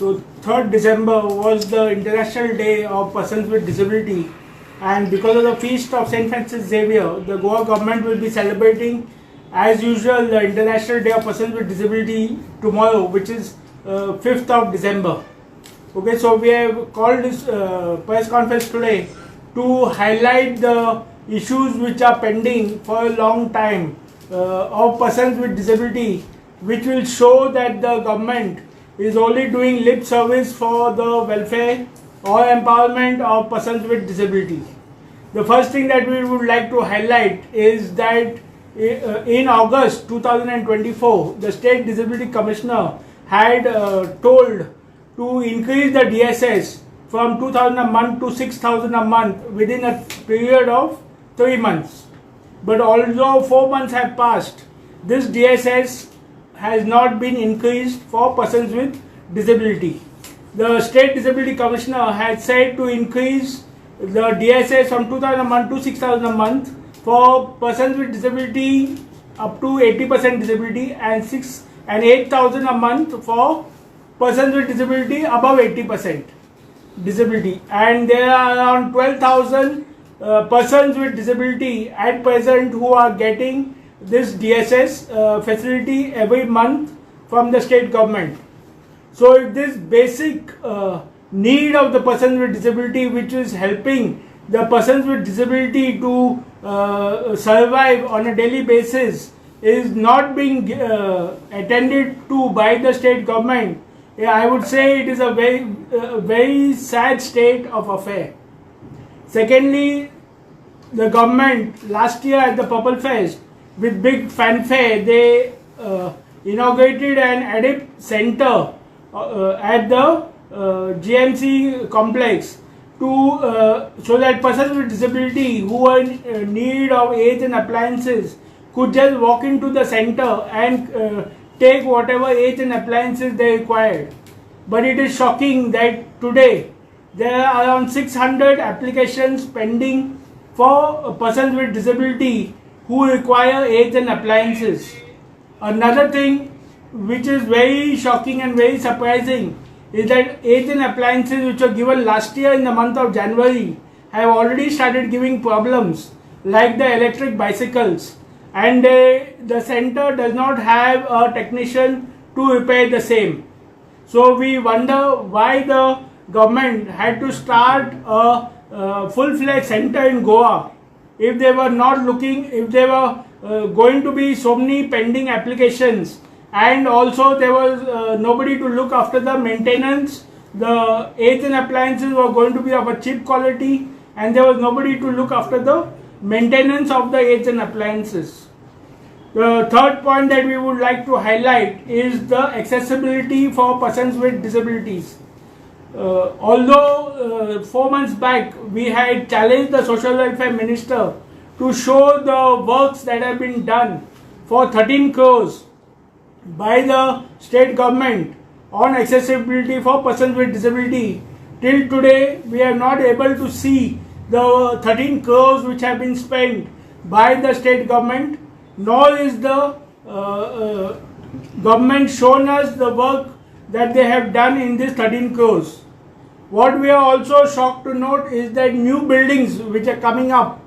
So 3rd December was the International Day of Persons with Disability, and because of the feast of St. Francis Xavier, the Goa government will be celebrating as usual the International Day of Persons with Disability tomorrow, which is 5th of December. Okay, so we have called this press conference today to highlight the issues which are pending for a long time of persons with disability, which will show that the government is only doing lip service for the welfare or empowerment of persons with disability. The first thing that we would like to highlight is that in August 2024, the State Disability Commissioner had told to increase the DSS from 2,000 a month to 6,000 a month within a period of 3 months. But although 4 months have passed, this DSS has not been increased for persons with disability. The State Disability Commissioner had said to increase the DSS from 2,000 a month to 6,000 a month for persons with disability up to 80% disability, and 8,000 a month for persons with disability above 80% disability. And there are around 12,000 persons with disability at present who are getting this DSS facility every month from the state government. So if this basic need of the persons with disability, which is helping the persons with disability to survive on a daily basis, is not being attended to by the state government, I would say it is a very sad state of affair. Secondly, the government last year at the Purple Fest, with big fanfare, they inaugurated an ADIP center at the GMC complex so that persons with disability who are in need of aids and appliances could just walk into the center and take whatever aids and appliances they required. But it is shocking that today there are around 600 applications pending for persons with disability who require aids and appliances. Another thing which is very shocking and very surprising is that aids and appliances which were given last year in the month of January have already started giving problems, like the electric bicycles, and the center does not have a technician to repair the same. So we wonder why the government had to start a full-fledged center in Goa if they were not looking, if there were going to be so many pending applications, and also there was nobody to look after the maintenance. The aids and appliances were going to be of a cheap quality, and there was nobody to look after the maintenance of the aids and appliances. The third point that we would like to highlight is the accessibility for persons with disabilities. Although 4 months back we had challenged the Social Welfare Minister to show the works that have been done for 13 crores by the state government on accessibility for persons with disability, till today we are not able to see the 13 crores which have been spent by the state government, nor is the government shown us the work that they have done in this 13 crores. What we are also shocked to note is that new buildings which are coming up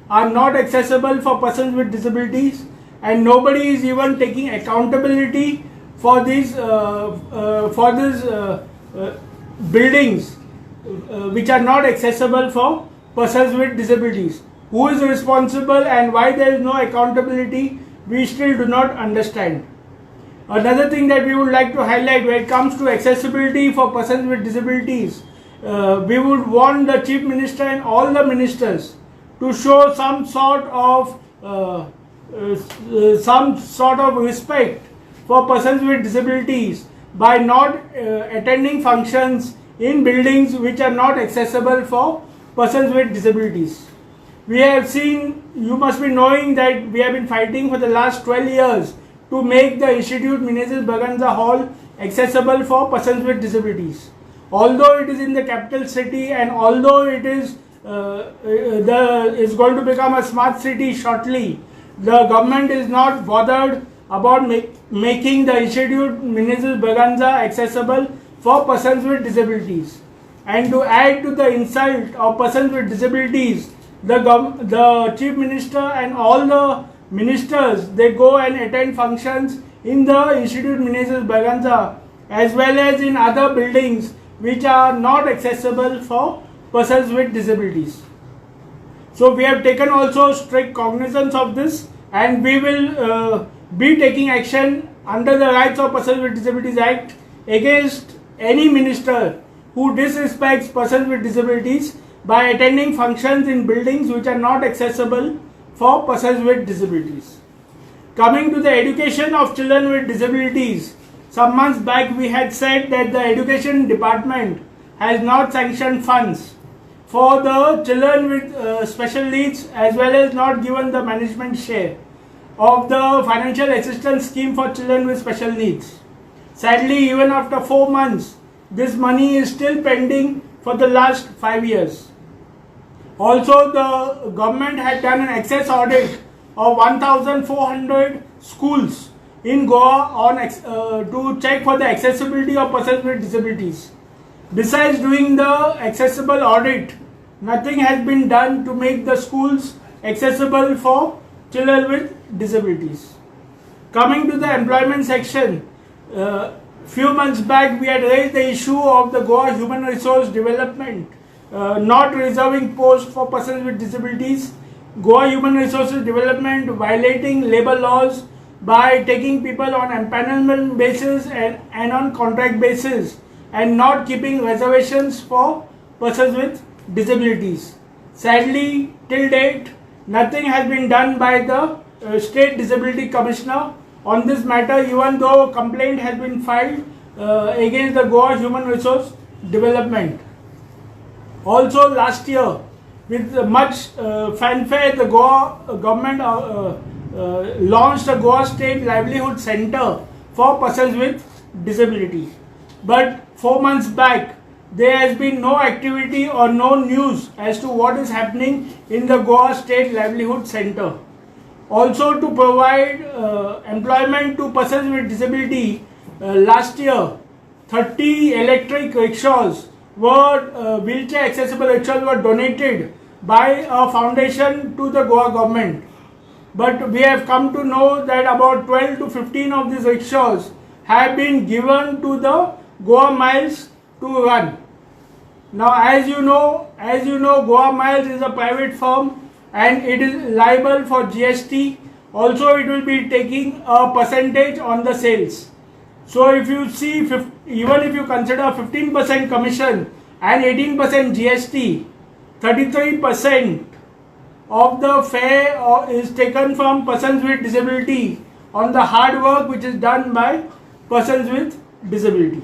are not accessible for persons with disabilities, and nobody is even taking accountability for these buildings which are not accessible for persons with disabilities. Who is responsible and why there is no accountability, we still do not understand. Another thing that we would like to highlight when it comes to accessibility for persons with disabilities, we would want the Chief Minister and all the ministers to show some sort of respect for persons with disabilities by not attending functions in buildings which are not accessible for persons with disabilities. We have seen, you must be knowing that we have been fighting for the last 12 years to make the Institute Mrs. Braganza Hall accessible for persons with disabilities. Although it is in the capital city, and although it is going to become a smart city shortly, the government is not bothered about making the Institute Mrs. Braganza accessible for persons with disabilities. And to add to the insult of persons with disabilities, the Chief Minister and all the ministers, they go and attend functions in the Institute Ministers Braganza as well as in other buildings which are not accessible for persons with disabilities. So we have taken also strict cognizance of this, and we will be taking action under the Rights of Persons with Disabilities Act against any minister who disrespects persons with disabilities by attending functions in buildings which are not accessible for persons with disabilities. Coming to the education of children with disabilities, some months back we had said that the education department has not sanctioned funds for the children with special needs, as well as not given the management share of the financial assistance scheme for children with special needs. Sadly, even after 4 months, this money is still pending for the last 5 years. Also, the government had done an access audit of 1,400 schools in Goa to check for the accessibility of persons with disabilities. Besides doing the accessible audit, nothing has been done to make the schools accessible for children with disabilities. Coming to the employment section, few months back we had raised the issue of the Goa Human Resource Development not reserving posts for persons with disabilities. Goa Human Resources Development violating labor laws by taking people on empanelment basis and on contract basis, and not keeping reservations for persons with disabilities. Sadly, till date, nothing has been done by the State Disability Commissioner on this matter, even though a complaint has been filed against the Goa Human Resource Development. Also, last year, with much fanfare, the Goa government launched a Goa State Livelihood Center for persons with disability. But 4 months back, there has been no activity or no news as to what is happening in the Goa State Livelihood Center. Also, to provide employment to persons with disability, last year 30 electric rickshaws were wheelchair accessible rickshaws were donated by a foundation to the Goa government. But we have come to know that about 12 to 15 of these rickshaws have been given to the Goa Miles to run. Now, as you know, Goa Miles is a private firm and it is liable for GST. Also, it will be taking a percentage on the sales. So, if you see, even if you consider 15% commission and 18% GST, 33% of the fare is taken from persons with disability on the hard work which is done by persons with disability.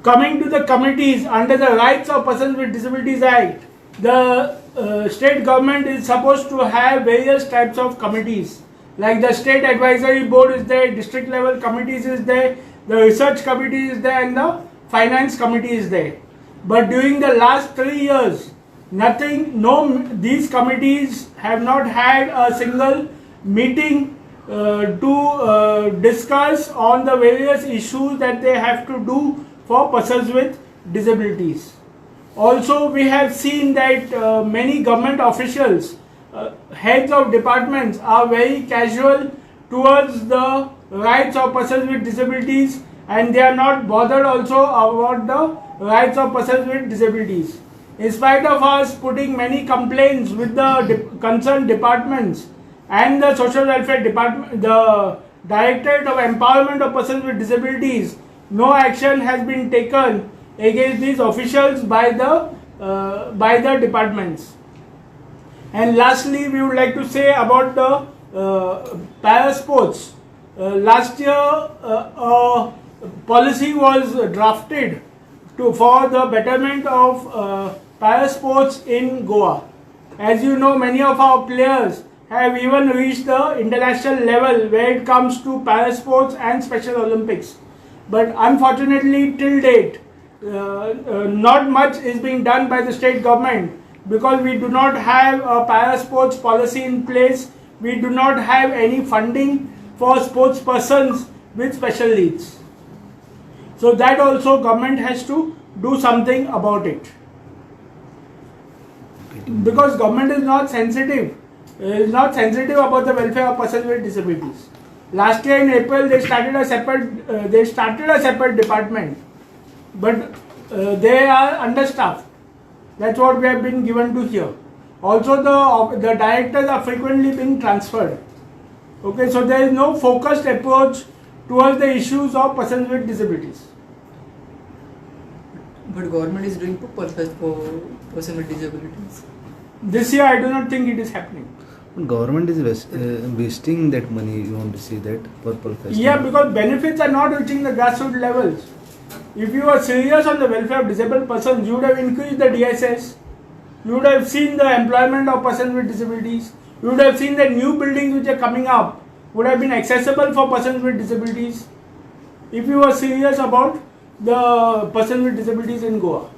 Coming to the committees under the Rights of Persons with Disabilities Act, the state government is supposed to have various types of committees. Like the State Advisory Board is there, district level committees is there, the research committee is there, and the finance committee is there. But during the last 3 years, these committees have not had a single meeting to discuss on the various issues that they have to do for persons with disabilities. Also, we have seen that many government officials, heads of departments, are very casual towards the rights of persons with disabilities, and they are not bothered also about the rights of persons with disabilities. In spite of us putting many complaints with the concerned departments and the social welfare department, the Directorate of Empowerment of Persons with Disabilities, no action has been taken against these officials by the departments. And lastly, we would like to say about the para sports. Last year, a policy was drafted for the betterment of para sports in Goa. As you know, many of our players have even reached the international level where it comes to para sports and Special Olympics. But unfortunately, till date, not much is being done by the state government, because we do not have a para sports policy in place. We do not have any funding for sports persons with special needs. So that also government has to do something about it. Because government is not sensitive about the welfare of persons with disabilities. Last year in April they started a separate department, but they are understaffed. That's what we have been given to hear. Also the directors are frequently being transferred. Okay, so there is no focused approach towards the issues of persons with disabilities. But government is doing purpose for persons with disabilities. This year I do not think it is happening. Government is wasting that money. You want to see that purple festival? Yeah, because benefits are not reaching the grassroots levels. If you are serious on the welfare of disabled persons, you would have increased the DSS. You would have seen the employment of persons with disabilities. You would have seen that new buildings which are coming up would have been accessible for persons with disabilities. If you are serious about the persons with disabilities in Goa.